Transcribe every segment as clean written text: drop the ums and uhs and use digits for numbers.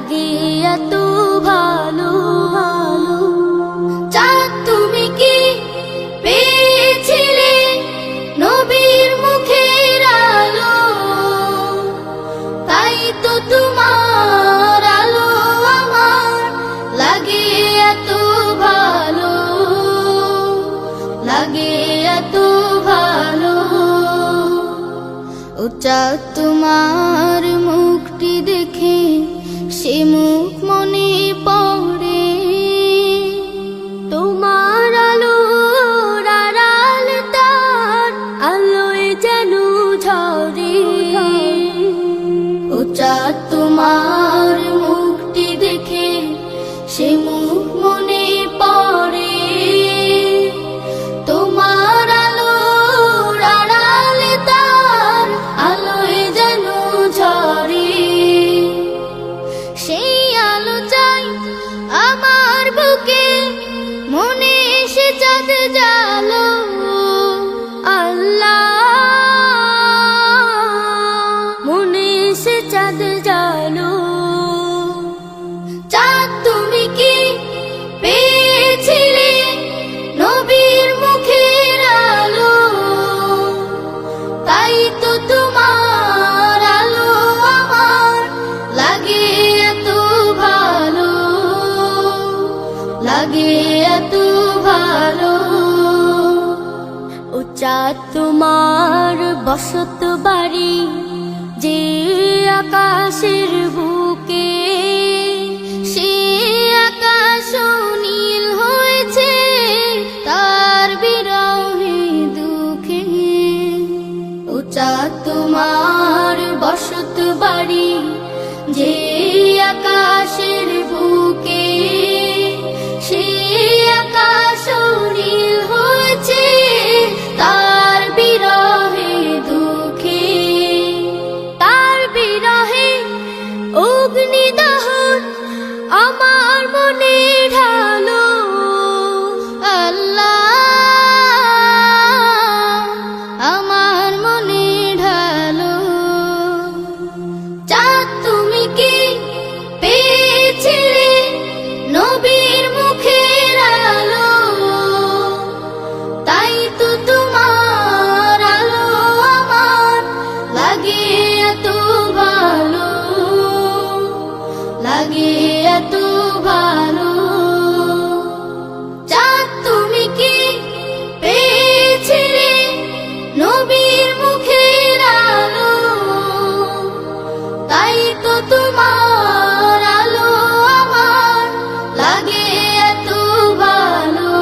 লাগে এত ভালো। চাঁদ তুমি কি পেয়েছিলে নবীর মুখের আলো, তাই তো তোমার আলো আমার লাগে এত ভালো, লাগে এত ভালো। ও চাঁদ তোমার মুখটি দেখে সে মুখ মনে পড়ে, তোমার আলোর আড়াল তার আলোয় যেন ঝরে। ও চাঁদ তোমার মুখটি দেখে সে মুখ মনে পড়ে, তোমার আলোর আড়াল তার আলোয় যেন ঝরে। সেই আলো চাই আমার বুকে, মনে এসে চাঁদ জালো। আল্লাহ মনে এসে চাঁদ জালো। চাঁদ তুমি কি পেয়েছিলে নবীর মুখের আলো, তাই তো তোমার আলো আমার লাগে এত ভালো, লাগে এত ভালো। ও চাঁদ তোমার বসত বাড়ি যে আকাশের বুকে, সে আকাশ নীল হয়েছে তার বিরহে দুঃখে। ও চাঁদ তোমার বসত বাড়ি যে আকাশের বুকে, সে আকাশ নীল হয়েছে তার বিরহে দুঃখে। তার বিরহে অগ্নিদহন আমার মনে ঢালো। আল্লাহ আমার মনে ঢালো। চাঁদ তুমি কি পেয়েছিলে নবীর মুখের আলো, তাই তো তোমার আলো আমার লাগে এত ভালো, লাগে এত ভালো। চাঁদ তুমি কি পেয়েছিলে নবীর মুখের আলো, তাই তো তোমার আলো আমার লাগে এত ভালো,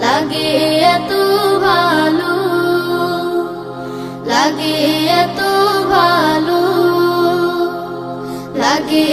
লাগে এত ভালো, লাগে এত ভালো, লাগে